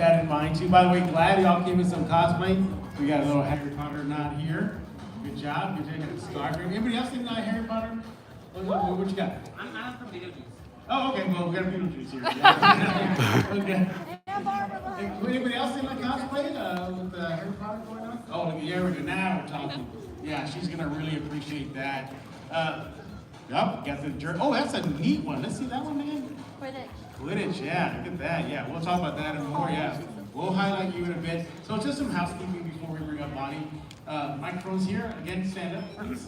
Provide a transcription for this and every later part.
that in mind too. By the way, glad y'all gave us some cosplay. We got a little Harry Potter knot here. Good job. Good job. Got a scarf here. Anybody else think Harry Potter? What you got? I'm from Beetlejuice. Oh, okay. Well, we got a Beetlejuice here. Okay. Anybody else think cosplay with Harry Potter going on? Oh, look, yeah, we're good. Now we're talking. Yeah, she's gonna really appreciate that. Got the jerk. Oh, that's a neat one. Let's see that one again. Quidditch, yeah, look at that. Yeah, we'll talk about that and more. Yeah, we'll highlight you in a bit. So just some housekeeping before we bring up Bonnie. Microphone's here. Again, stand up, please.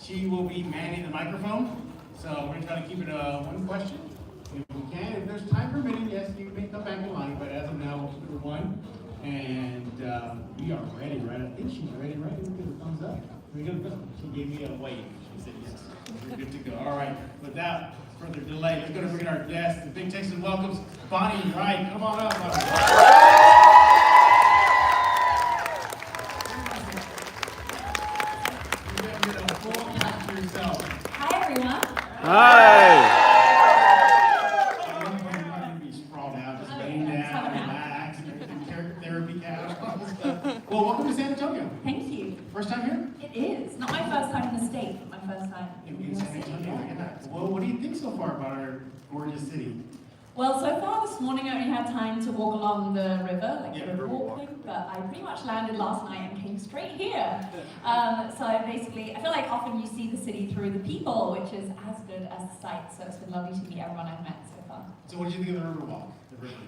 She will be manning the microphone. So we're gonna try to keep it one question. If we can, if there's time permitting, yes, you may come back in line. But as of now, we'll keep it one. And we are ready, right? I think she's ready, right? Look at the thumbs up. She gave me a wave. She said yes. We're good to go. All right. Without further delay, let's go to bring our guest. The Big Texan welcomes Bonnie Wright. Come on up, Bonnie. Hi, everyone. Hi. Well, welcome to San Antonio. Thank you. First time here? It is. Not my first time in the state, but my first time In San Antonio. Look at that. Well, what do you think so far about our gorgeous city? Well, so far this morning I only had time to walk along the river, like Yeah, the river river walking, but I pretty much landed last night and came straight here. So basically, I feel like often you see the city through the people, which is as good as the sights. So it's been lovely to meet everyone I've met so far. So what did you think of the river walk?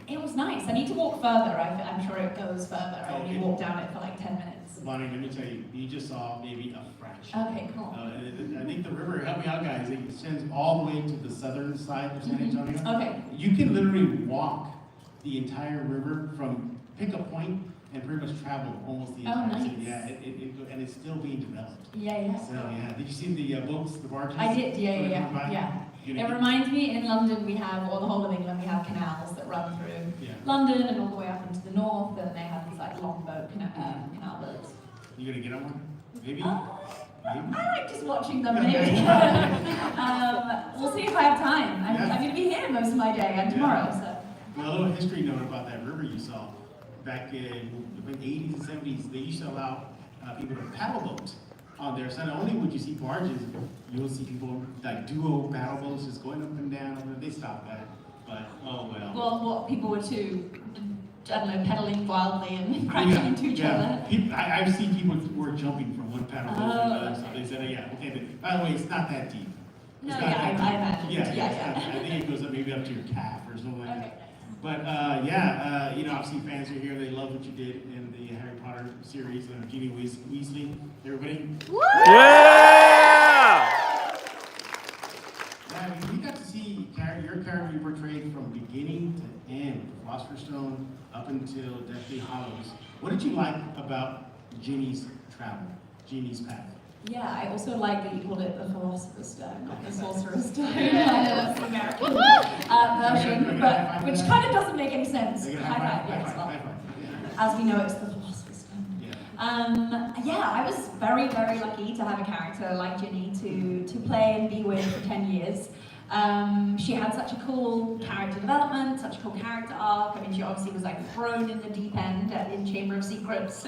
It was nice. I need to walk further. I'm sure it goes further. I only Okay. walked down it for like 10 minutes. Bonnie, let me tell you, you just saw maybe a fraction. Okay, cool. I think the river, help me out guys, it extends all the way to the southern side of San Antonio. Okay. You can literally walk the entire river from pick a point and pretty much travel almost the entire nice. city. Yeah, and it's still being developed. Yeah. So yeah, did you see the boats, the barges? I did, yeah. It reminds me, in London we have, or the whole of England, we have canals that run through London and all the way up into the north, and they have these like longboat canal boats. You gonna get on one? Maybe? I like just watching them, Okay. maybe. We'll see if I have time. I'm going to be here most of my day and tomorrow, so. Well, a little history note about that river you saw. Back in the 80s and 70s, they used to allow people to paddle boat on there. So not only would you see barges, you'll see people like duo paddle boats just going up and down. They stopped that, but oh well. Well, what people were too, I don't know, pedaling wildly and crashing into each other. I've seen people who were jumping from one paddle boat to another. So they said, okay, but by the way, it's not that deep. No, I imagine. Yeah. I think it goes up maybe up to your calf or something like that. But obviously fans are here. They love what you did in the Harry Potter series. Ginny Weasley, everybody. Woo! Yeah! We got to see your character you portrayed from beginning to end, Philosopher's Stone up until Deathly Hallows. What did you like about Ginny's travel, Ginny's path? Yeah, I also like that you called it the Philosopher's Stone, not the Sorcerer's Stone. I know that's the American version, but which kind of doesn't make any sense. As we know, it's the Philosopher's Stone. I was very, very lucky to have a character like Ginny to play and be with for 10 years. She had such a cool character development, such a cool character arc. I mean, she obviously was like thrown in the deep end in Chamber of Secrets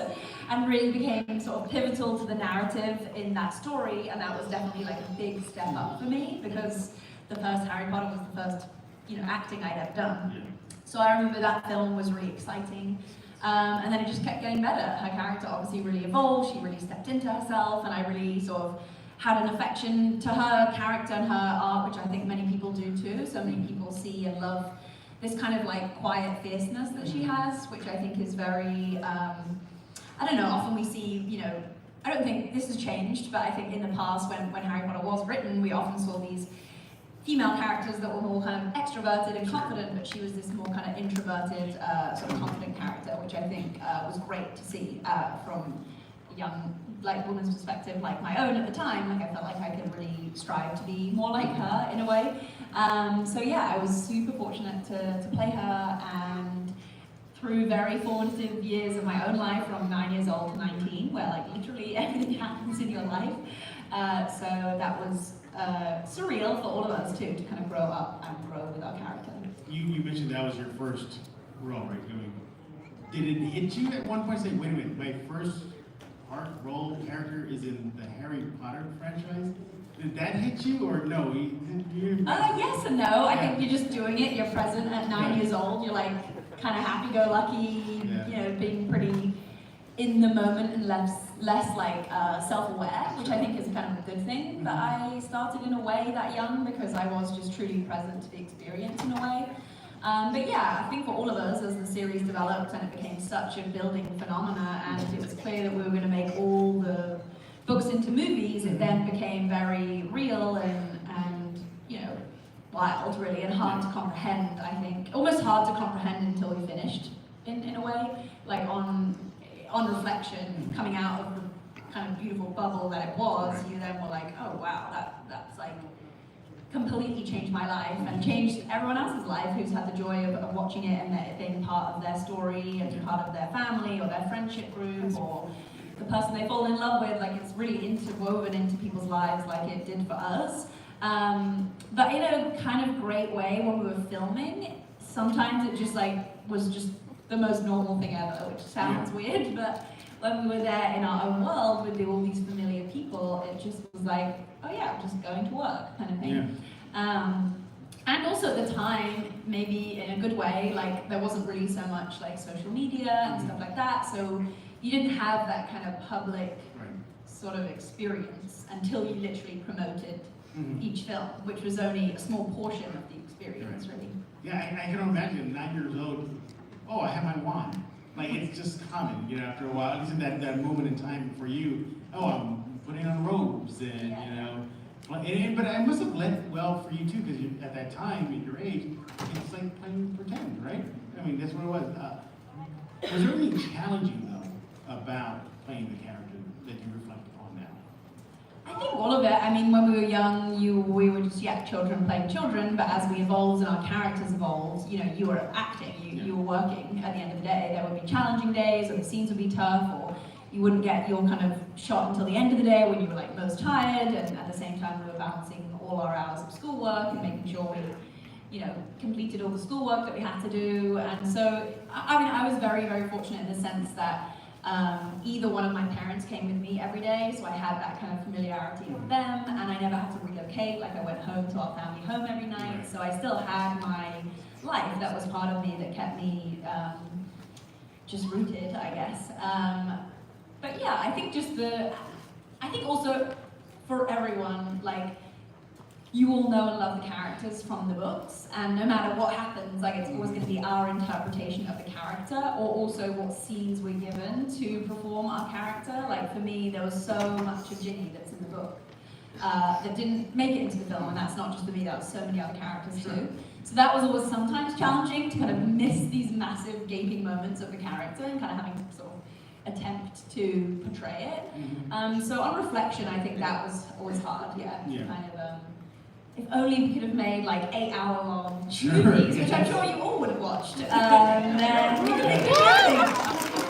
and really became sort of pivotal to the narrative in that story. And that was definitely like a big step up for me because the first Harry Potter was the first, acting I'd ever done. So I remember that film was really exciting. And then it just kept getting better. Her character obviously really evolved. She really stepped into herself, and I really sort of had an affection to her character and her art, which I think many people do too. So many people see and love this kind of like quiet fierceness that she has, which I think is very, often we see, I don't think this has changed, but I think in the past when Harry Potter was written, we often saw these female characters that were more kind of extroverted and confident, but she was this more kind of introverted, sort of confident character, which I think was great to see from a young woman's perspective, like my own at the time. Like I felt like I could really strive to be more like her in a way. I was super fortunate to play her, and through very formative years of my own life, from 9 years old to 19, where like literally everything happens in your life. So that was surreal for all of us too, to kind of grow up and grow with our character. You mentioned that was your first role, right? did it hit you at one point? Say, wait a minute, my first part role character is in the Harry Potter franchise. Did that hit you, or no? Yes and no. I think you're just doing it. You're present at 9 years old. You're like kind of happy-go-lucky, you know, being pretty in the moment and less like self-aware, which I think is kind of a good thing. But I started in a way that young because I was just truly present to the experience in a way. But yeah, I think for all of us, as the series developed and it became such a building phenomena, and it was clear that we were going to make all the books into movies, it then became very real and you know, wild really, and hard to comprehend, I think. Almost hard to comprehend until we finished, in a way. Like on reflection, coming out of the kind of beautiful bubble that it was, you then were like, oh wow, that's like completely changed my life and changed everyone else's life who's had the joy of watching it and it being part of their story and part of their family or their friendship group or the person they fall in love with. Like, it's really interwoven into people's lives like it did for us. But in a kind of great way, when we were filming, sometimes it just like was just the most normal thing ever, which sounds weird, but when we were there in our own world with all these familiar people, it just was like, oh yeah, I'm just going to work kind of thing. And also at the time, maybe in a good way, like there wasn't really so much like social media and stuff like that, so you didn't have that kind of public sort of experience until you literally promoted each film, which was only a small portion of the experience, really. Yeah, I can imagine 9 years old, oh, I have my wand. Like, it's just common, you know, after a while, at least in that moment in time for you, oh, I'm putting on robes and, you know, but it must have led well for you too, because at that time, at your age, it's like playing pretend, right? I mean, that's what it was. Was there anything challenging, though, about playing the character that you reflect upon now? I think all of it. I mean, when we were young, we were just children playing children. But as we evolved and our characters evolved, you know, you were acting, you were working. At the end of the day, there would be challenging days, or the scenes would be tough, or you wouldn't get your kind of shot until the end of the day when you were like most tired. And at the same time, we were balancing all our hours of schoolwork and making sure we, you know, completed all the schoolwork that we had to do. And so, I mean, I was very, very fortunate in the sense that either one of my parents came with me every day, so I had that kind of familiarity with them, and I never had to relocate. Like, I went home to our family home every night, so I still had my life that was part of me that kept me just rooted, I guess. But yeah, I think I think also for everyone, like, you all know and love the characters from the books, and no matter what happens, like, it's always going to be our interpretation of the character, or also what scenes we're given to perform our character. Like, for me, there was so much of Ginny that's in the book that didn't make it into the film, and that's not just for me, that was so many other characters too. So that was always sometimes challenging, to kind of miss these massive gaping moments of the character and kind of having to sort of attempt to portray it. So on reflection, I think that was always hard, kind of, if only we could have made like 8-hour-long movies, which I'm sure you all would have watched, then we could make it interesting.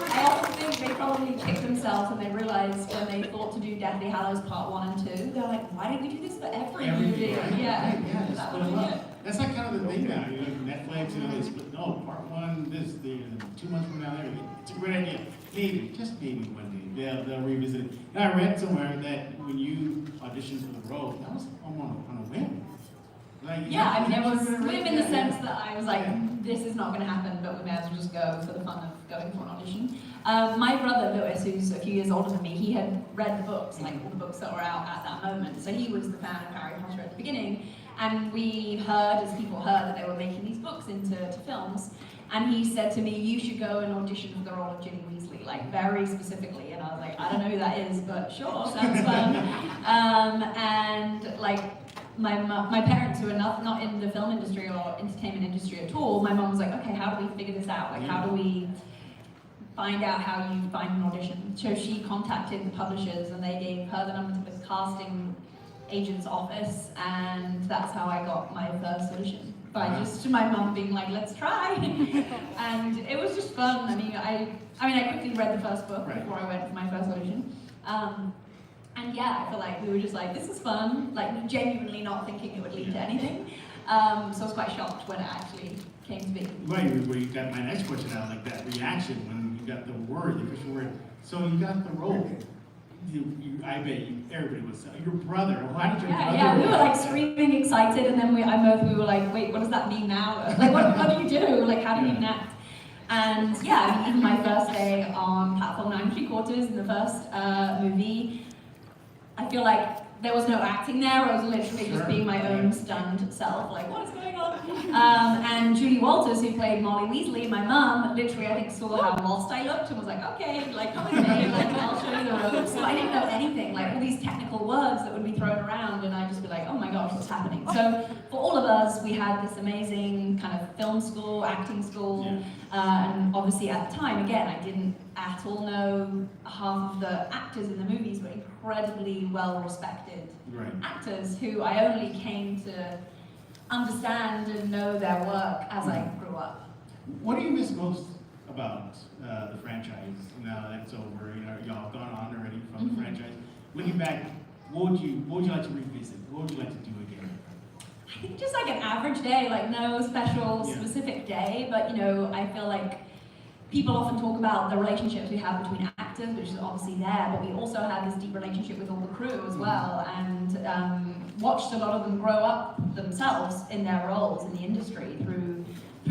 I also think they probably kicked themselves when they realized when they thought to do Deathly Hallows Part 1 and 2, they're like, why didn't we do this for every movie? That would be it. That's like kind of the thing now, you know, Netflix, you know, they split, no, Part 1, this, 2 months from now, there. It's a great idea. Maybe, just maybe one day, they'll revisit it. And I read somewhere that when you auditioned for the role, that was on a whim. Like, I mean, it was whim in the sense that I was like, this is not going to happen, but we may as well just go for the fun of going for an audition. My brother Lewis, who's a few years older than me, he had read the books, like all the books that were out at that moment, so he was the fan of Harry Potter at the beginning, and we heard, as people heard, that they were making these books into films, and he said to me, you should go and audition for the role of Ginny Weasley, like very specifically, and I was like, I don't know who that is, but sure, sounds fun. And like, my parents, who are not in the film industry or entertainment industry at all, my mom was like, okay, how do we figure this out? Like, how do we find out how you find an audition? So she contacted the publishers, and they gave her the number to the casting agent's office, and that's how I got my first audition. By just my mum being like, let's try. And it was just fun. I mean, I quickly read the first book before I went for my first audition. And yeah, I feel like we were just like, this is fun, like genuinely not thinking it would lead to anything. So I was quite shocked when it actually came to be. Right, where you got my next question out, like that reaction when you got the word, the official word. So you got the role. I bet everybody was. Your brother. Why did your brother? Yeah, we were like screaming excited, and then we were like, wait, what does that mean now? Like, what do you do? Like, how do you even act? And yeah, I mean, even my first day on platform 9 3/4 in the first movie, I feel like there was no acting there. I was literally just being my own stunned self, like, what is going on? And Julie Walters, who played Molly Weasley, my mum, literally, I think, saw how lost I looked and was like, okay, like, come with me, like, I'll show you the ropes. So I didn't know anything, like, all these technical words that would be thrown around, and I'd just be like, oh my gosh, what's happening? So for all of us, we had this amazing kind of film school, acting school, and obviously at the time, again, I didn't at all know half of the actors in the movies were incredibly well-respected actors who I only came to understand and know their work as I grew up. What do you miss most about the franchise now that it's over? You know, y'all gone on already from the franchise. Looking back, what would you like to revisit? What would you like to do again? I think just like an average day, like no special specific day, but you know, I feel like people often talk about the relationships we have between actors, which is obviously there, but we also have this deep relationship with all the crew as well, and watched a lot of them grow up themselves in their roles in the industry through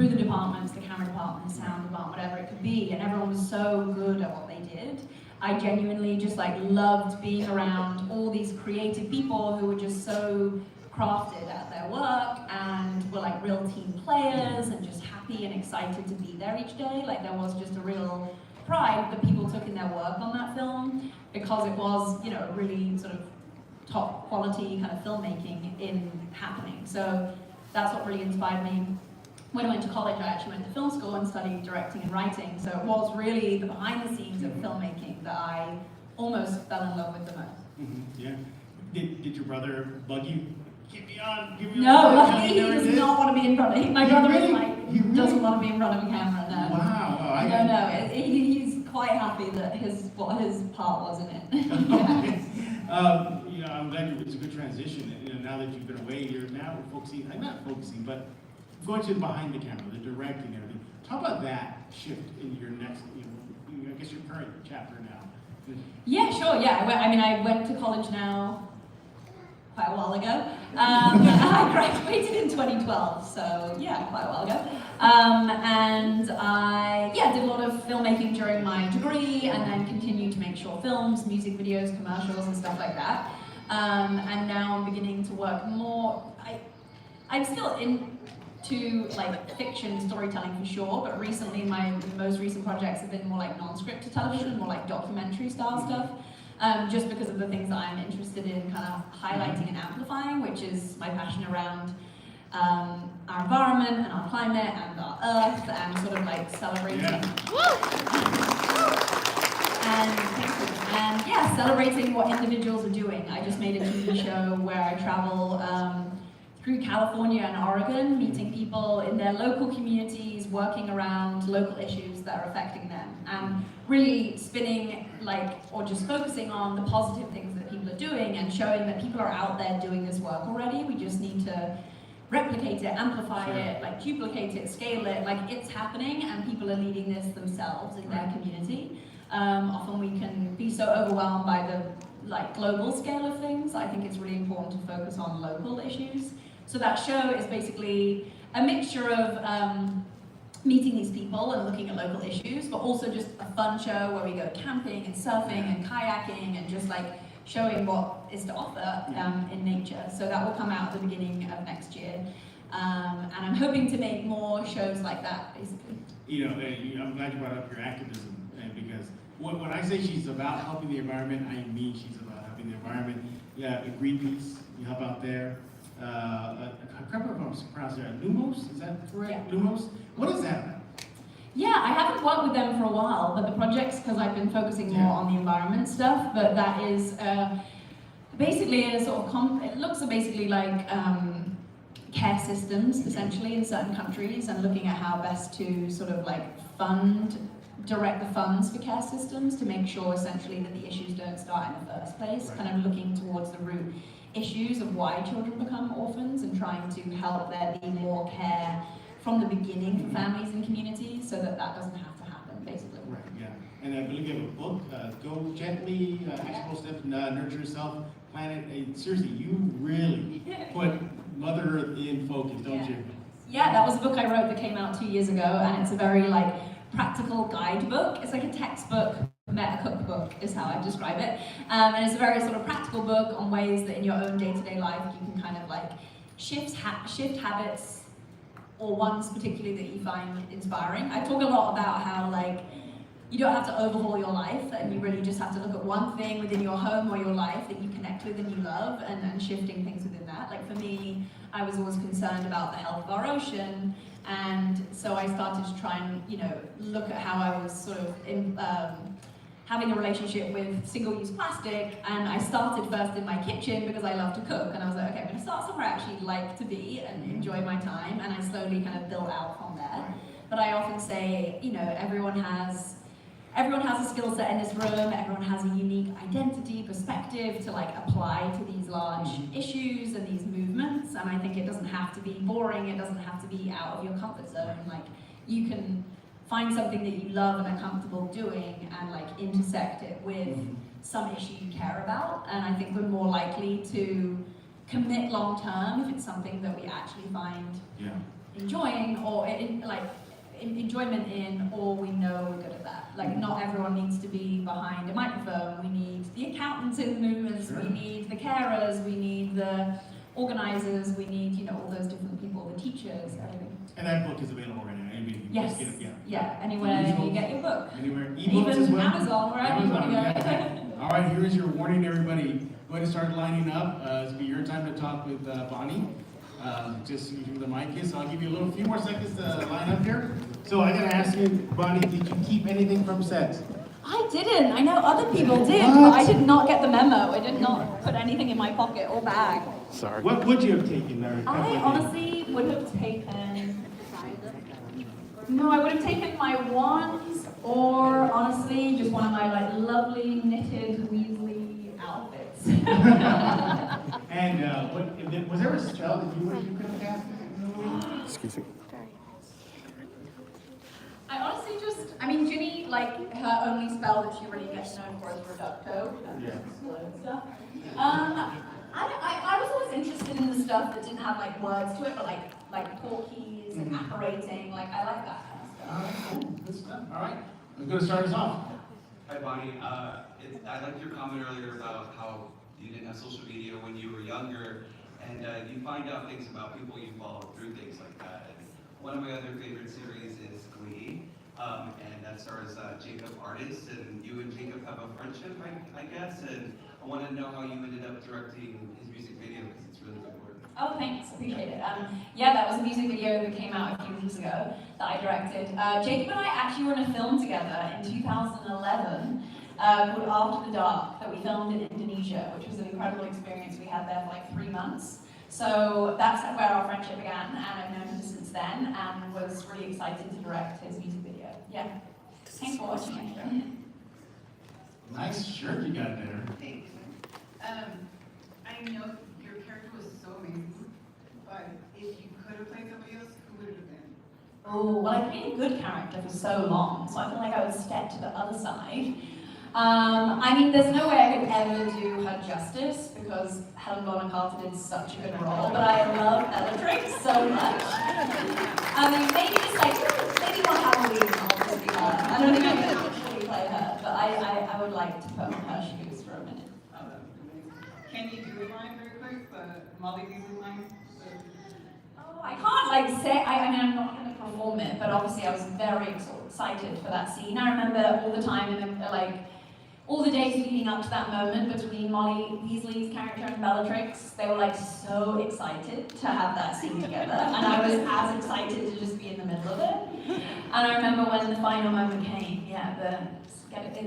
the departments, the camera department, the sound department, whatever it could be, and everyone was so good at what they did. I genuinely just like loved being around all these creative people who were just so crafted at their work and were like real team players and just happy and excited to be there each day. Like there was just a real pride that people took in their work on that film because it was, you know, really sort of top quality kind of filmmaking in happening. So that's what really inspired me. When I went to college, I actually went to film school and studied directing and writing. So it was really the behind the scenes of filmmaking that I almost fell in love with the most. Yeah. Did your brother bug you? Get me on, give me No, on. luckily he does not want to be in front of my brother really? is like, doesn't want to be in front of a camera, no. Wow. Oh, No, he's quite happy that what his part was in it. You know, I'm glad it's a good transition. You know, now that you've been away, you're now focusing, not focusing, but going to behind the camera, the directing and everything. Talk about that shift in your next, I guess your current chapter now. Yeah, sure, yeah. I went to college now quite a while ago. I graduated in 2012, so yeah, quite a while ago. And I did a lot of filmmaking during my degree and then continued to make short films, music videos, commercials and stuff like that. And now I'm beginning to work more, I'm still into like fiction storytelling for sure, but recently my most recent projects have been more like non-scripted television, more like documentary style stuff. Just because of the things that I'm interested in kind of highlighting and amplifying, which is my passion around our environment and our climate and our earth and sort of like celebrating and celebrating what individuals are doing. I just made a TV show where I travel through California and Oregon, meeting people in their local communities, working around local issues that are affecting them, and really spinning or just focusing on the positive things that people are doing and showing that people are out there doing this work already. We just need to replicate it, amplify it, duplicate it, scale it, it's happening and people are leading this themselves in their community. Often we can be so overwhelmed by the global scale of things. I think it's really important to focus on local issues. So that show is basically a mixture of meeting these people and looking at local issues, but also just a fun show where we go camping and surfing and kayaking and just showing what is to offer in nature. So that will come out at the beginning of next year. And I'm hoping to make more shows like that, basically. I'm glad you brought up your activism, because when I say she's about helping the environment, I mean she's about helping the environment. Yeah, Greenpeace, you help out there. I can't remember if I'm pronouncing it. Lumos, is that correct? Yeah. Lumos? What is that about? Yeah, I haven't worked with them for a while, but the project's because I've been focusing more on the environment stuff, but that is basically a sort of, it looks basically like care systems, essentially, in certain countries, and looking at how best to sort of direct the funds for care systems to make sure essentially that the issues don't start in the first place, kind of looking towards the root issues of why children become orphans and trying to help there be more care from the beginning for families and communities so that that doesn't have to happen, basically. Right, yeah. And I believe you have a book, Go Gently, Actionable Steps, Nurture Yourself, Planet. Seriously, you really put Mother Earth in focus, don't you? Yeah, that was a book I wrote that came out 2 years ago, and it's a very like practical guidebook. It's like a textbook, meta cookbook is how I describe it. And it's a very sort of practical book on ways that in your own day-to-day life you can kind of like shift habits, or ones particularly that you find inspiring. I talk a lot about how like you don't have to overhaul your life, and you really just have to look at one thing within your home or your life that you connect with and you love, and shifting things within that. Like for me, I was always concerned about the health of our ocean, and so I started to try and, you know, look at how I was sort of having a relationship with single-use plastic, and I started first in my kitchen because I love to cook, and I was like, okay, I'm going to start somewhere I actually like to be and enjoy my time, and I slowly kind of built out from there. But I often say, you know, everyone has a skill set in this room, everyone has a unique identity, perspective to like apply to these large issues and these movements, and I think it doesn't have to be boring, it doesn't have to be out of your comfort zone. Like, you can find something that you love and are comfortable doing and like intersect it with some issue you care about, and I think we're more likely to commit long term if it's something that we actually find enjoying, or enjoyment in, or we know we're good at that. Like, not everyone needs to be behind a microphone. We need the accountants in the movements, we need the carers, we need the organizers, we need, you know, all those different people, the teachers, everything. And that book is available right now. I mean, you Yes. just get it, Yeah, anywhere you get your book. Anywhere, ebooks Even as well. Amazon, wherever you want to go. Yeah. All right, here is your warning, everybody. Go ahead and start lining up. It's be your time to talk with Bonnie. Just using the mic is. So I'll give you a few more seconds to line up here. So I gotta ask you, Bonnie, did you keep anything from set? I didn't. I know other people did, but I did not get the memo. I did not put anything in my pocket or bag. Sorry. What would you have taken there? I honestly would have taken... No, I would have taken my wands, or honestly, just one of my like lovely knitted Weasley outfits. And was there a spell that you wish you could have cast? Excuse me. I honestly Ginny, like, her only spell that she really gets known for is Reducto. Stuff. I was always interested in the stuff that didn't have like words to it, but like porkies and apparating. Like, I like that kind of stuff. All right, cool. Good stuff. All right, I'm going to start us off. Hi, Bonnie. I liked your comment earlier about how you didn't have social media when you were younger, and you find out things about people you follow through things like that. And one of my other favorite series is Glee, and that stars Jacob Artist, and you and Jacob have a friendship, I guess, and I want to know how you ended up directing his music video, because it's really good work. Oh, thanks, appreciate it. Yeah, that was a music video that came out a few weeks ago that I directed. Jacob and I actually were in a film together in 2011 called After the Dark that we filmed in Indonesia, which was an incredible experience. We had there for like 3 months. So that's where our friendship began, and I've known him since then, and was really excited to direct his music video. Yeah, thanks for watching my show. Nice shirt you got there. Thanks. I know your character was so amazing, but if you could have played somebody else, who would it have been? Oh, well, I've been a good character for so long, so I feel like I would step to the other side. I mean, there's no way I could ever do her justice because Helen Bonham Carter did such a good role, but I love Bellatrix so much. I mean, maybe just like, maybe one Halloween, I'll just be her. I don't think I could actually play her, but I would like to put on her shoes for a minute. Oh, that would be amazing. Can you do a line very quick, the Molly Weasley line? Oh, I can't like say, I mean, I'm not going to perform it, but obviously I was very excited for that scene. I remember all the time, and like, all the days leading up to that moment between Molly Weasley's character and Bellatrix, they were like so excited to have that scene together, and I was as excited to just be in the middle of it. And I remember when the final moment came,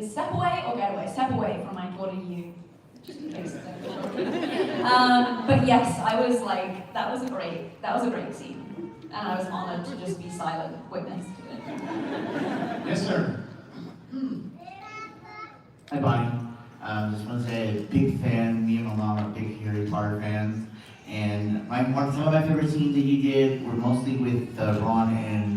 step away or get away, step away from my daughter, you. Just in case. But yes, I was like, that was a great scene, and I was honored to just be silent witness to it. Yes, sir. Hi, Bonnie. Just want to say, big fan. Me and my mom are big Harry Potter fans, And some of my favorite scenes that you did were mostly with Ron and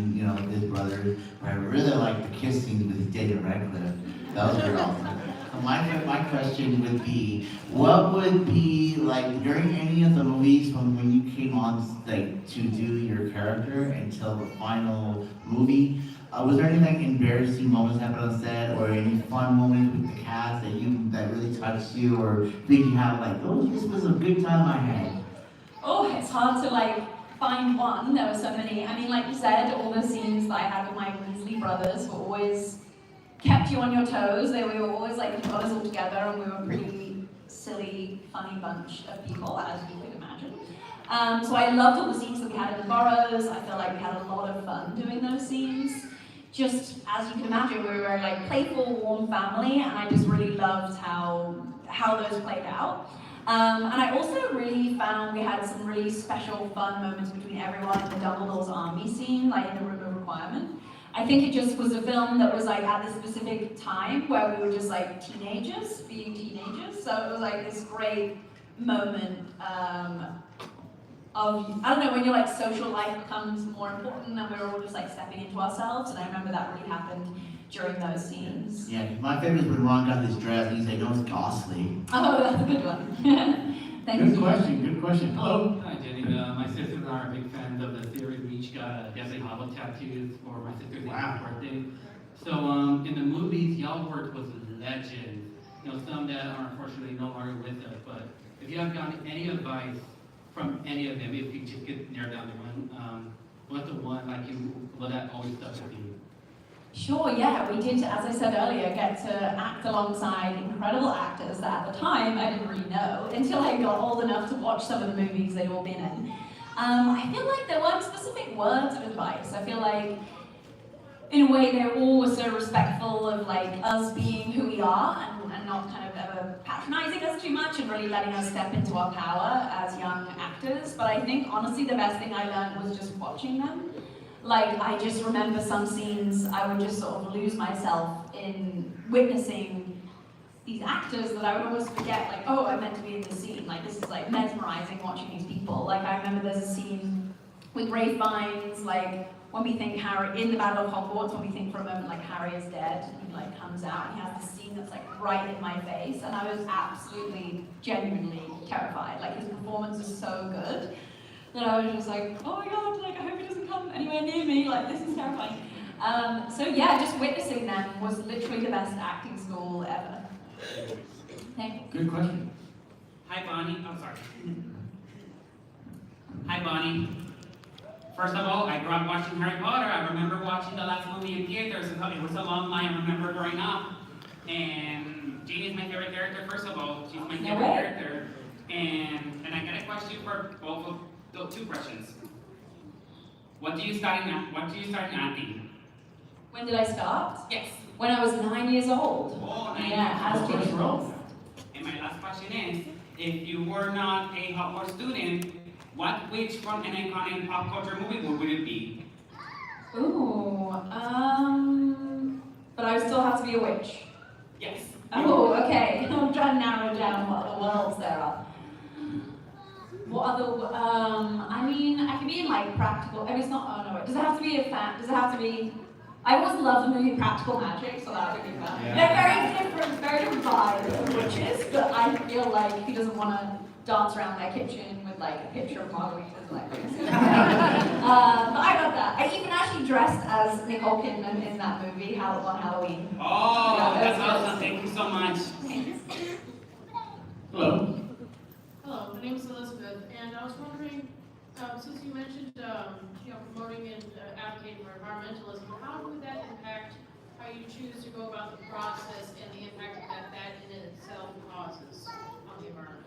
his brother. But I really liked the kiss scenes with David Radcliffe. That was very awesome. So my question would be, what would be like during any of the movies from when you came on like to do your character until the final movie? Was there any like embarrassing moments happen on set, or any fun moments with the cast that really touched you, or did you have like, oh, this was a good time I had? Oh, it's hard to like find one. There were so many. I mean, like you said, all the scenes that I had with my Weasley brothers were always kept you on your toes. We were always like, got us all together, and we were a pretty silly, funny bunch of people, as you could imagine. So I loved all the scenes that we had in the boroughs. I feel like we had a lot of fun doing those scenes. Just as you can imagine, we were a very like playful, warm family, and I just really loved how those played out. And I also really found we had some really special, fun moments between everyone in the Dumbledore's army scene, like in the Room of Requirement. I think it just was a film that was like at this specific time where we were just like teenagers, being teenagers. So it was like this great moment of, I don't know, when your like social life becomes more important and we're all just like stepping into ourselves. And I remember that really happened during those scenes. Yeah, my favorite was when Ron got his dress and he said, no, it's costly. Oh, that's a good one. Thank Good you. question, good question. Hello. Hi, Jenny. My sister and I are big fans of the series. We each got Deathly Hollow tattoos for my sister's 80th birthday. So in the movies, y'all worked with legends. Some that are unfortunately no longer with us. But if you have gotten any advice from any of them, if you just could narrow down to one, what's the one that always stuck with you? Sure, yeah, we did, as I said earlier, get to act alongside incredible actors that at the time I didn't really know until I got old enough to watch some of the movies they'd all been in. I feel like there weren't specific words of advice. I feel like, in a way, they all were so respectful of like us being who we are and not kind of ever patronizing us too much and really letting us step into our power as young actors. But I think, honestly, the best thing I learned was just watching them. Like, I just remember some scenes I would just sort of lose myself in witnessing these actors that I would almost forget, like, oh, I'm meant to be in this scene. Like, this is like mesmerizing watching these people. Like, I remember there's a scene with Ralph Fiennes, like, when we think Harry, in the Battle of Hogwarts, when we think for a moment like Harry is dead, and he like comes out and he has this scene that's like right in my face, and I was absolutely, genuinely terrified. Like, his performance is so good that I was just like, oh my god, like I hope he doesn't come anywhere near me, like this is terrifying. So yeah, just witnessing them was literally the best acting school ever. Thank you. Good question. Hi, Bonnie. Oh, sorry. Hi, Bonnie. First of all, I grew up watching Harry Potter. I remember watching the last movie in theaters. It was a long line I remember growing up. And Jean is my favorite character, first of all. She's my favorite character. And I got a question for both of those two questions. What do you start in acting? When did I start? Yes. When I was 9 years old. Oh, 9 Yeah, years as old. Jean was. And my last question is, if you were not a Hogwarts student, what witch from an iconic pop culture movie would it be? Ooh, but I would still have to be a witch. Yes. Oh, okay. I'm trying to narrow down what other worlds there are. What other, I mean, I could be in like practical, I mean, it's not, oh no, does it have to be a fan, does it have to be, I always love the movie Practical Magic, so that would be fun. Yeah. They're very different vibes of witches, but I feel like who doesn't want to dance around their kitchen with like a picture of margaritas like this. But I got that. I even actually dressed as Nicole Kidman in that movie, on Halloween. Oh, Yeah, that's that's awesome. Thank you so much. Hello. Hello, my name is Elizabeth, and I was wondering, since you mentioned, promoting and advocating for environmentalism, how would that impact how you choose to go about the process and the impact that in itself causes on the environment?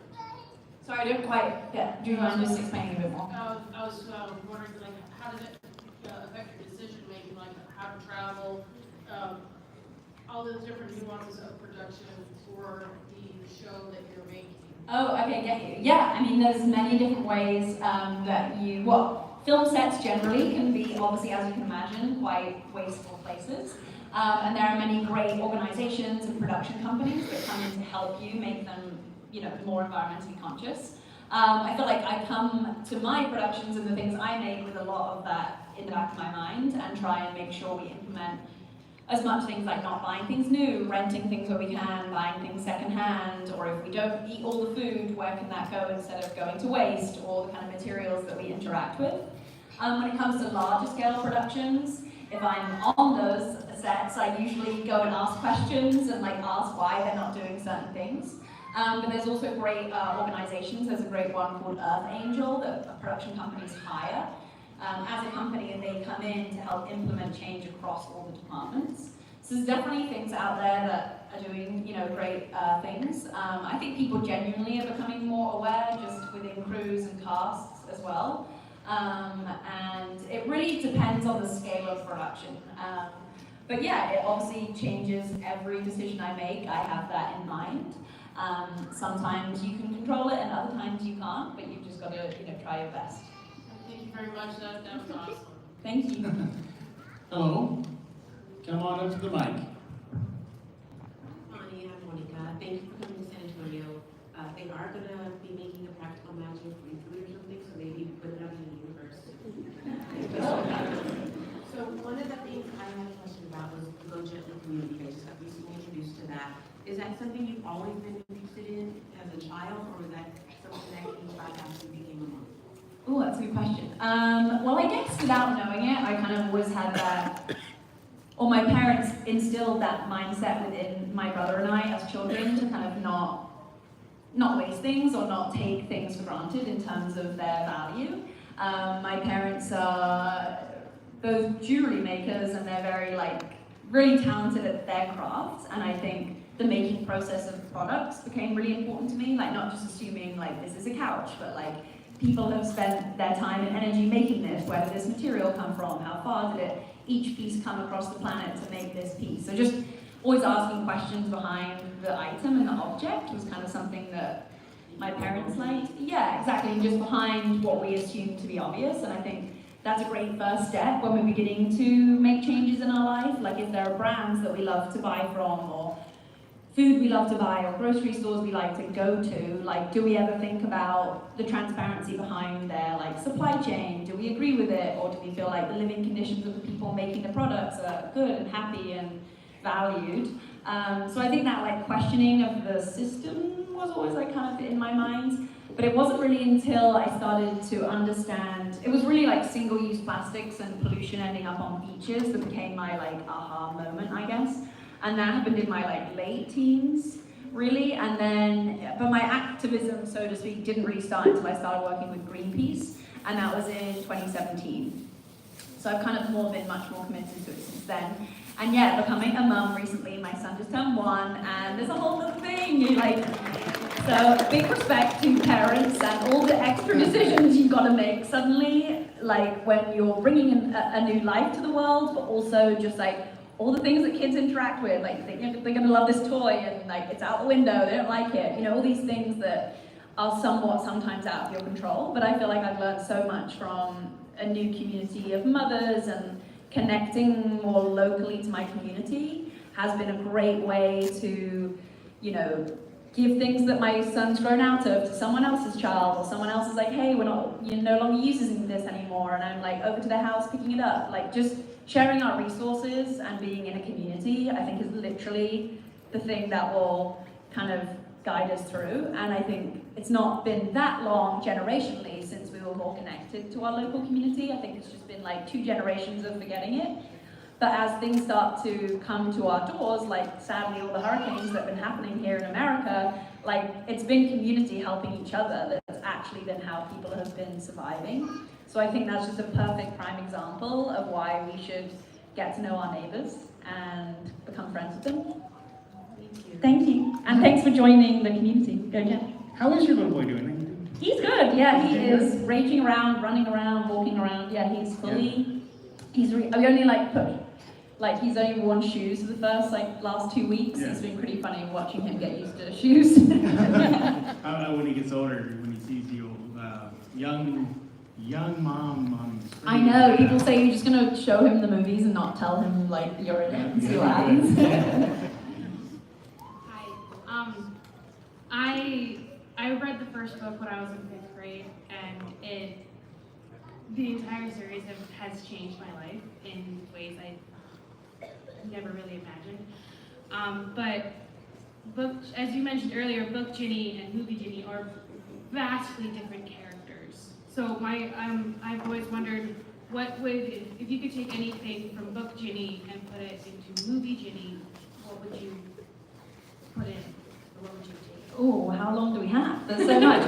Sorry, I didn't quite get, do you mind just explaining a bit more? I was wondering, like, how does it affect your decision making, like how to travel, all the different nuances of production for the show that you're making? Oh, okay, get you. Yeah, I mean, there's many different ways that film sets generally can be, obviously, as you can imagine, quite wasteful places. And there are many great organizations and production companies that come in to help you make them, more environmentally conscious. I feel like I come to my productions and the things I make with a lot of that in the back of my mind and try and make sure we implement as much things like not buying things new, renting things where we can, buying things secondhand, or if we don't eat all the food, where can that go instead of going to waste, or the kind of materials that we interact with. When it comes to larger scale productions, if I'm on those sets, I usually go and ask questions and like ask why they're not doing certain things. But there's also great organizations. There's a great one called Earth Angel that production companies hire as a company, and they come in to help implement change across all the departments. So there's definitely things out there that are doing, great things. I think people genuinely are becoming more aware, just within crews and casts as well. And it really depends on the scale of production. But yeah, it obviously changes every decision I make. I have that in mind. Sometimes you can control it, and other times you can't. But you've just got to, try your best. Thank you very much, that was awesome. Thank you. Hello. Come on up to the mic. Bonnie and Monica, thank you for coming to San Antonio. They are going to be making a practical magic free food or something, so maybe put it out in the universe. So one of the things I had a question about was the Go Gently community page. I've recently introduced to that. Is that something you've always been interested in as a child, or was that something that came about after you became a mom? Oh, that's a good question. Well, I guess without knowing it, I kind of always had that, or my parents instilled that mindset within my brother and I as children to kind of not waste things or not take things for granted in terms of their value. My parents are both jewelry makers, and they're very really talented at their crafts, and I think the making process of products became really important to me, not just assuming this is a couch, but people have spent their time and energy making this. Where did this material come from? How far did each piece come across the planet to make this piece? So just always asking questions behind the item and the object was kind of something that my parents liked. Yeah, exactly, just behind what we assume to be obvious, and I think that's a great first step when we're beginning to make changes in our life. If there are brands that we love to buy from, or food we love to buy, or grocery stores we like to go to, do we ever think about the transparency behind their supply chain? Do we agree with it, or do we feel like the living conditions of the people making the products are good and happy and valued? So I think that questioning of the system was always kind of in my mind, but it wasn't really until I started to understand, it was really single-use plastics and pollution ending up on beaches that became my aha moment, I guess. And that happened in my late teens, really. And then, but my activism, so to speak, didn't really start until I started working with Greenpeace, and that was in 2017. So I've kind of been much more committed to it since then. And yeah, becoming a mum recently, my son just turned 1, and there's a whole other thing. So big respect to parents and all the extra decisions you've got to make suddenly, when you're bringing in a new life to the world, but also just all the things that kids interact with, they're gonna love this toy, and it's out the window, they don't like it, all these things that are somewhat sometimes out of your control. But I feel I've learned so much from a new community of mothers, and connecting more locally to my community has been a great way to, give things that my son's grown out of to someone else's child, or someone else is hey, we're not, no longer using this anymore, and I'm over to their house picking it up. Just sharing our resources and being in a community, I think, is literally the thing that will kind of guide us through. And I think it's not been that long generationally since we were more connected to our local community. I think it's just been 2 generations of forgetting it. But as things start to come to our doors, sadly all the hurricanes that have been happening here in America, it's been community helping each other that's actually been how people have been surviving. So I think that's just a perfect prime example of why we should get to know our neighbors and become friends with them. Thank you. Thank you. And thanks for joining the community. Go Jen. How is your little boy doing? He's good, yeah, he is raging around, running around, walking around. Yeah, he's fully, we only he's only worn shoes for the first last 2 weeks. Yeah. It's been pretty funny watching him get used to shoes. When he gets older, when he sees you, young mom. I know, people say you're just gonna show him the movies and not tell him you're in it and see what happens. Hi. I I read the first book when I was in 5th grade, and the entire series has changed my life in ways I never really imagined. But book, as you mentioned earlier, book Ginny and movie Ginny are vastly different characters. So I've always wondered, what would, if you could take anything from book Ginny and put it into movie Ginny, what would you put in? Or what would you take? Oh, how long do we have? There's so much.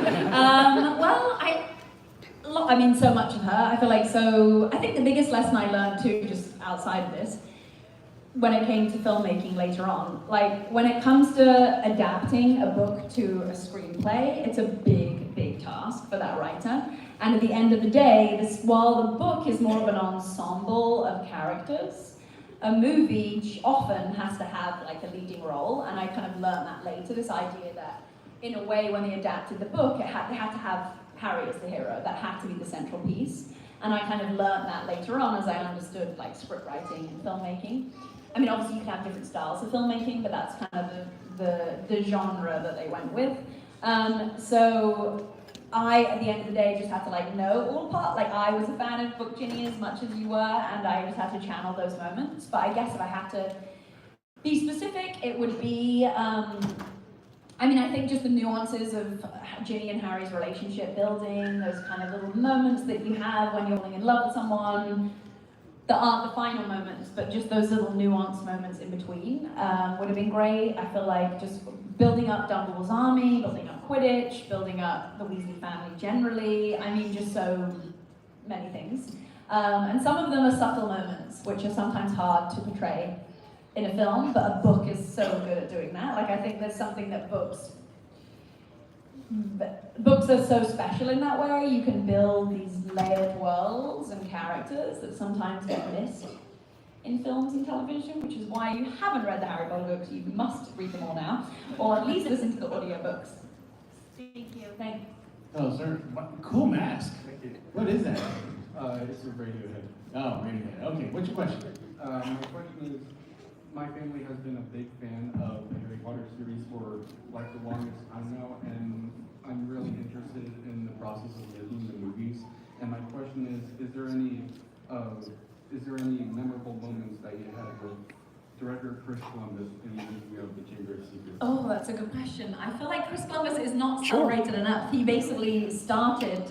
Well, I mean, so much of her. I feel like I think the biggest lesson I learned too, just outside of this, when it came to filmmaking later on, like when it comes to adapting a book to a screenplay, it's a big, big task for that writer. And at the end of the day, while the book is more of an ensemble of characters, a movie often has to have like a leading role, and I kind of learned that later, this idea that in a way when they adapted the book, they had to have Harry as the hero, that had to be the central piece. And I kind of learned that later on as I understood like script writing and filmmaking. I mean, obviously you can have different styles of filmmaking, but that's kind of the genre that they went with. So I, at the end of the day, just had to like know all part. Like I was a fan of book Ginny as much as you were, and I just had to channel those moments. But I guess if I had to be specific, it would be, I mean, I think just the nuances of Ginny and Harry's relationship building, those kind of little moments that you have when you're falling in love with someone, that aren't the final moments, but just those little nuanced moments in between would have been great. I feel like just building up Dumbledore's army, building up Quidditch, building up the Weasley family generally. I mean, just so many things. And some of them are subtle moments, which are sometimes hard to portray in a film, but a book is so good at doing that. Like, I think there's something that books are so special in that way. You can build these layered worlds and characters that sometimes get missed in films and television, which is why you haven't read the Harry Potter books, you must read them all now, or at least listen to the audiobooks. Thank you. Thank you. Oh, sir, cool mask. Thank you. What is that? It's a Radiohead. Oh, Radiohead. Okay, what's your question? My question is, my family has been a big fan of the Harry Potter series for like the longest time now, and I'm really interested in the process of making the movies. And my question is there any memorable moments that you had with director Chris Columbus in the movie of The Chamber of Secrets? Oh, that's a good question. I feel like Chris Columbus is not celebrated enough. He basically started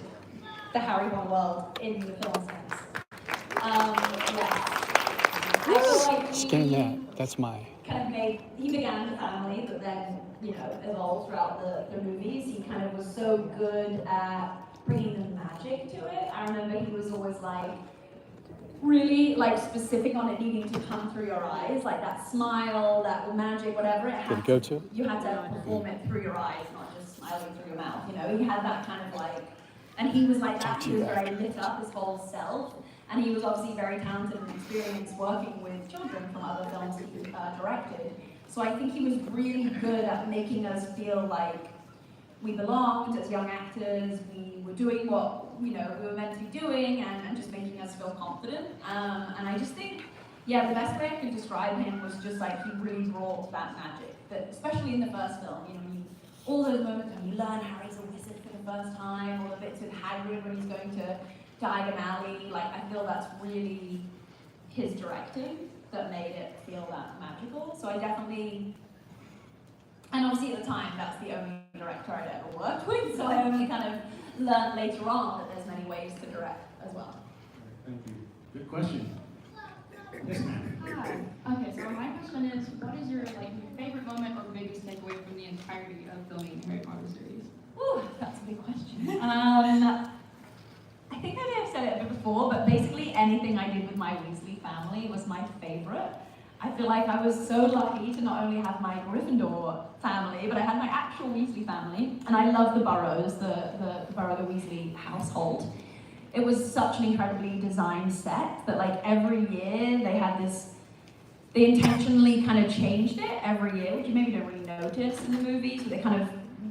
the Harry Potter world in the film sense. Yes. I feel like Scan that. That's my. He began the family, but then, evolved throughout the movies. He kind of was so good at bringing the magic to it. I remember he was always like, really like specific on it needing to come through your eyes, like that smile, that magic, whatever it had. You had to perform it through your eyes, not just smiling through your mouth. He had that kind of like, and he was like that. He was very lit up, his whole self. And he was obviously very talented and experienced working with children from other films that he directed. So I think he was really good at making us feel like we belonged as young actors, we were doing what we were meant to be doing, and just making us feel confident. And I just think, the best way I could describe him was just like he really brought that magic. But especially in the first film, all those moments when you learn Harry's a wizard for the first time, or the bits with Hagrid when he's going to Diagon Alley, like I feel that's really his directing that made it feel that magical. So I definitely, and obviously at the time that's the only director I'd ever worked with, so I only kind of learned later on that there's many ways to direct as well. Thank you. Good question. Yes, ma'am. Hi. Okay, so my question is, what is your favorite moment or biggest takeaway from the entirety of filming the Harry Potter series? Ooh, that's a big question. I think I may have said it a bit before, but basically anything I did with my Weasley family was my favorite. I feel like I was so lucky to not only have my Gryffindor family, but I had my actual Weasley family, and I love the Burrows, the Burrow, the Weasley household. It was such an incredibly designed set that every year they intentionally kind of changed it every year, which you maybe don't really notice in the movies, but they kind of,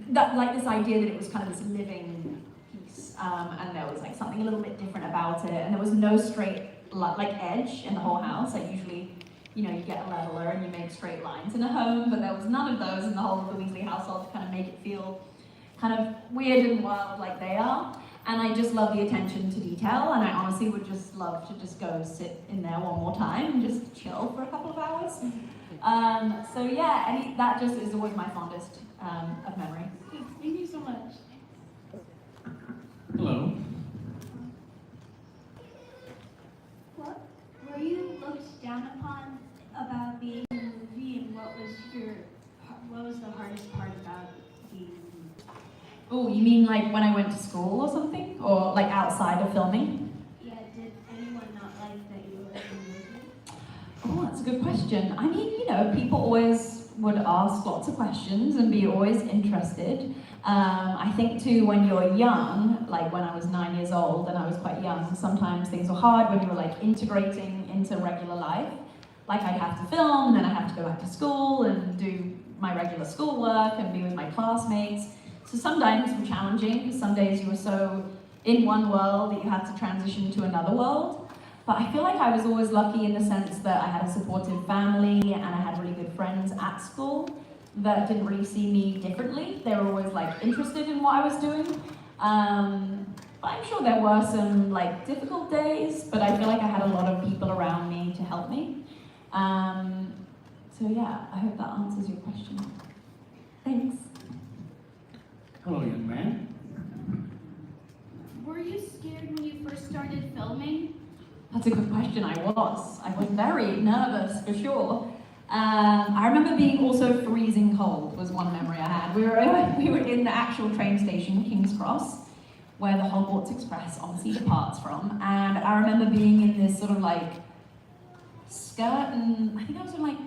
this idea that it was kind of this living piece, and there was something a little bit different about it, and there was no straight edge in the whole house. Usually, you get a leveler and you make straight lines in a home, but there was none of those in the whole of the Weasley household to kind of make it feel kind of weird and wild like they are. And I just love the attention to detail, and I honestly would just love to just go sit in there one more time and just chill for a couple of hours. So yeah, that just is always my fondest of memory. Thank you so much. Hello. What were you looked down upon about being in the movie, and what was the hardest part about being in the movie? Oh, you mean like when I went to school or something? Or like outside of filming? Yeah, did anyone not like that you were in the movie? Oh, that's a good question. I mean, you know, people always would ask lots of questions and be always interested. I think too, when you're young, like when I was 9 years old and I was quite young, sometimes things were hard when you were like integrating into regular life. Like I'd have to film, and then I'd have to go back to school and do my regular schoolwork and be with my classmates. So some days were challenging, because some days you were so in one world that you had to transition to another world. But I feel like I was always lucky in the sense that I had a supportive family and I had really good friends at school that didn't really see me differently. They were always like interested in what I was doing. But I'm sure there were some like difficult days, but I feel like I had a lot of people around me to help me. So yeah, I hope that answers your question. Thanks. Hello, young man. Were you scared when you first started filming? That's a good question. I was very nervous for sure. I remember being also freezing cold was one memory I had. We were in the actual train station, King's Cross, where the Hogwarts Express obviously departs from, and I remember being in this sort of like skirt, and I think I was in like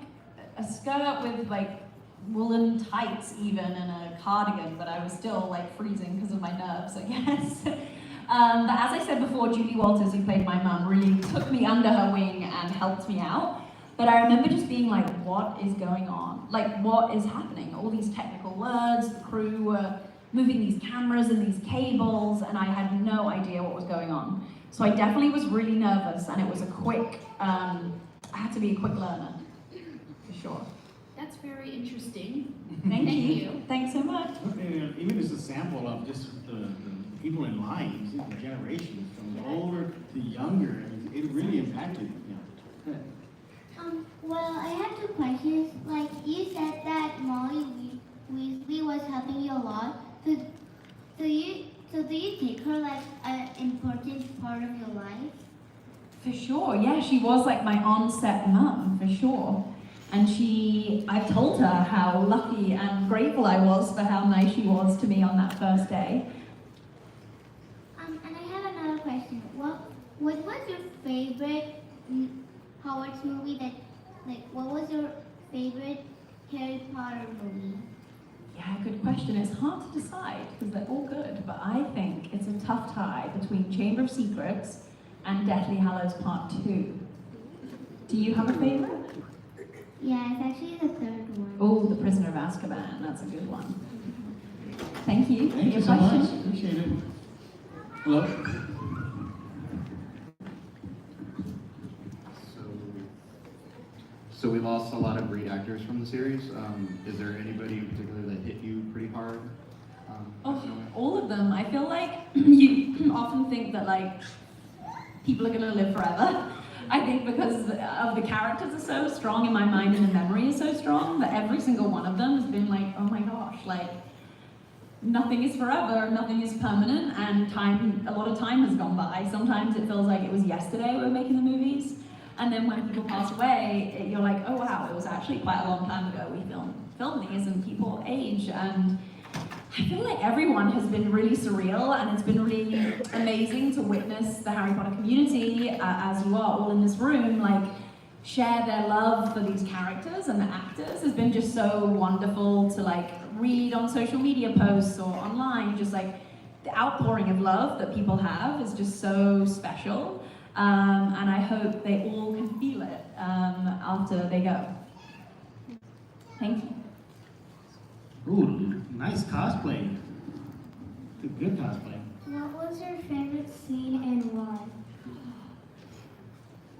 a skirt with like woolen tights even, and a cardigan, but I was still like freezing because of my nerves, I guess. But as I said before, Julie Walters, who played my mum, really took me under her wing and helped me out. But I remember just being like, what is going on? Like, what is happening? All these technical words, the crew were moving these cameras and these cables, and I had no idea what was going on. So I definitely was really nervous, and it was a quick, I had to be a quick learner, for sure. That's very interesting. Thank you. Thanks so much. Even as a sample of just the people in line, you see the generations from older to younger, and it really impacted you. Well, I have two questions. Like, you said that Molly Weasley was helping you a lot. So do you take her like an important part of your life? For sure, yeah, she was like my on-set mum, for sure. And I've told her how lucky and grateful I was for how nice she was to me on that first day. And I have another question. What was your favorite Hogwarts movie what was your favorite Harry Potter movie? Yeah, good question. It's hard to decide because they're all good, but I think it's a tough tie between Chamber of Secrets and Deathly Hallows Part 2. Do you have a favorite? Yeah, it's actually the third one. Oh, The Prisoner of Azkaban. That's a good one. Thank you for Thank your you so question. much. Appreciate it. Hello? So we lost a lot of great actors from the series. Is there anybody in particular that hit you pretty hard? All of them. I feel like you often think that like people are gonna live forever. I think because of the characters are so strong in my mind and the memory is so strong that every single one of them has been like, oh my gosh, like nothing is forever, nothing is permanent, and a lot of time has gone by. Sometimes it feels like it was yesterday we were making the movies. And then when people pass away, you're like, oh wow, it was actually quite a long time ago we filmed these, and people age. And I feel like everyone has been really surreal, and it's been really amazing to witness the Harry Potter community, as you are all in this room, like share their love for these characters and the actors. Has been just so wonderful to like read on social media posts or online, just like the outpouring of love that people have is just so special. And I hope they all can feel it after they go. Thank you. Ooh, nice cosplay. Good cosplay. What was your favorite scene and why?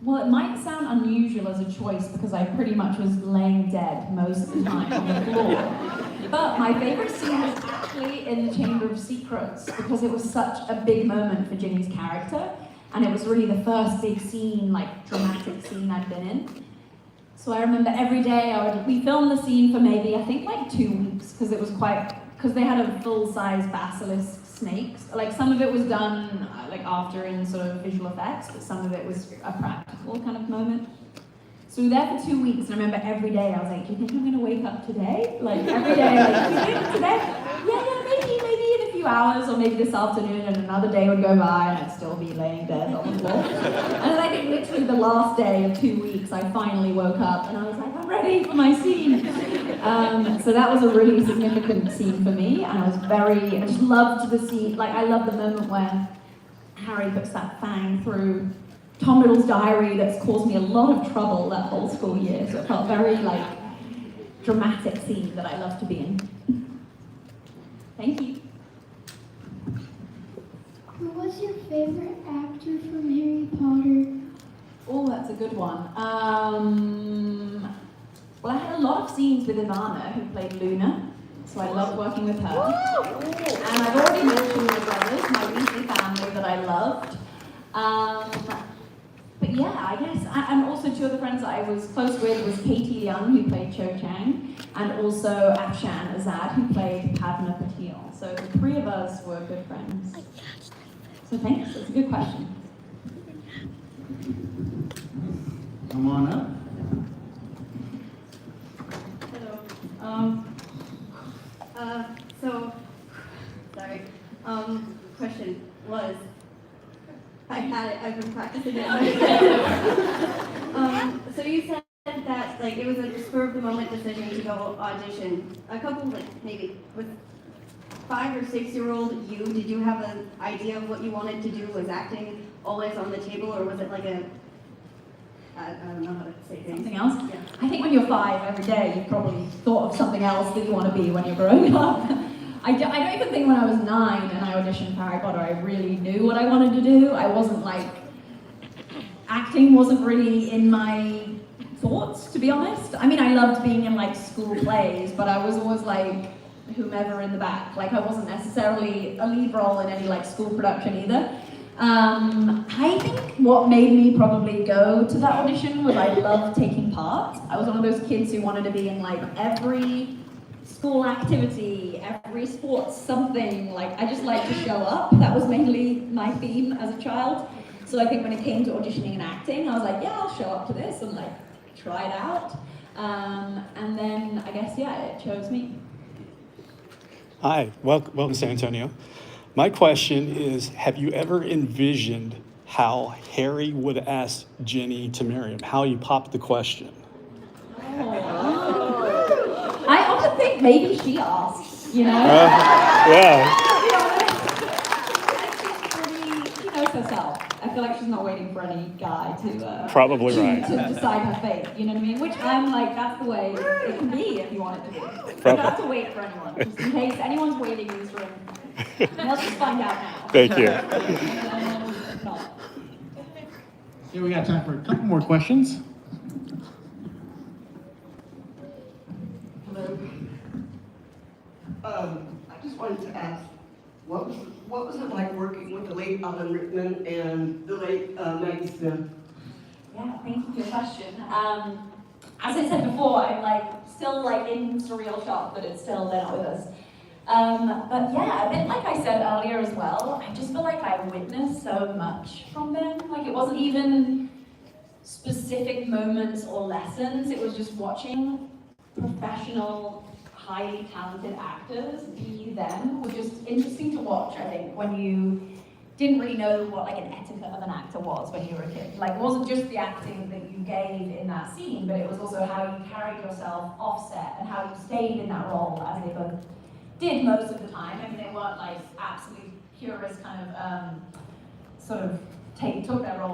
Well, it might sound unusual as a choice because I pretty much was laying dead most of the time on the floor. But my favorite scene was actually in the Chamber of Secrets because it was such a big moment for Ginny's character, and it was really the first big scene, like dramatic scene I'd been in. So I remember every day we filmed the scene for maybe, I think like 2 weeks, because it was because they had a full-size basilisk snake. Like some of it was done like after in sort of visual effects, but some of it was a practical kind of moment. So we were there for 2 weeks, and I remember every day I was like, do you think I'm gonna wake up today? Like every day, like, do you think today? Yeah, maybe in a few hours, or maybe this afternoon, and another day would go by and I'd still be laying dead on the floor. And then I think literally the last day of 2 weeks, I finally woke up and I was like, I'm ready for my scene. So that was a really significant scene for me, and I just loved the scene. Like I love the moment where Harry puts that fang through Tom Riddle's diary that's caused me a lot of trouble that whole school year. So it felt very like dramatic scene that I love to be in. Thank you. Who was your favorite actor from Harry Potter? Oh, that's a good one. Well, I had a lot of scenes with Ivana, who played Luna, so I loved working with her. And I've already mentioned the brothers, my Weasley family that I loved. But yeah, I guess, and also two of the friends that I was close with was Katie Leung, who played Cho Chang, and also Afshan Azad, who played Padma Patil. So the three of us were good friends. So thanks, that's a good question. Come on up. Question was, I've been practicing it. So you said that like it was a spur of the moment decision to go audition. A couple, like maybe with 5 or 6 year old you, did you have an idea of what you wanted to do? Was acting always on the table, or was it like I don't know how to say things. Something else? Yeah. I think when you're 5, every day, you've probably thought of something else that you want to be when you're growing up. I don't even think when I was 9 and I auditioned for Harry Potter, I really knew what I wanted to do. I wasn't like, acting wasn't really in my thoughts, to be honest. I mean, I loved being in like school plays, but I was always like whomever in the back. Like I wasn't necessarily a lead role in any like school production either. I think what made me probably go to that audition was I loved taking part. I was one of those kids who wanted to be in like every school activity, every sports something. Like I just liked to show up. That was mainly my theme as a child. So I think when it came to auditioning and acting, I was like, yeah, I'll show up to this and like try it out. And then I guess, yeah, it chose me. Hi, welcome to San Antonio. My question is, have you ever envisioned how Harry would ask Ginny to marry him? How you popped the question? I often think maybe she asked, you know? Yeah. She knows herself. I feel like she's not waiting for any guy to Probably right. to decide her fate, you know what I mean? Which I'm like, that's the way it can be if you want it to be. You don't have to wait for anyone, just in case anyone's waiting in this room. Let's just find out now. Thank you. Okay, we got time for a couple more questions. Hello. I just wanted to ask, what was it like working with the late Alan Rickman and the late Maggie Smith? Yeah, thank you for your question. As I said before, I'm like still like in surreal shock that it's still they're not with us. But yeah, a bit like I said earlier as well, I just feel like I witnessed so much from them. Like it wasn't even specific moments or lessons, it was just watching professional, highly talented actors be them was just interesting to watch, I think, when you didn't really know what like an etiquette of an actor was when you were a kid. Like it wasn't just the acting that you gave in that scene, but it was also how you carried yourself offset and how you stayed in that role, as they both did most of the time. I mean, they weren't like absolutely purist kind of sort of took their role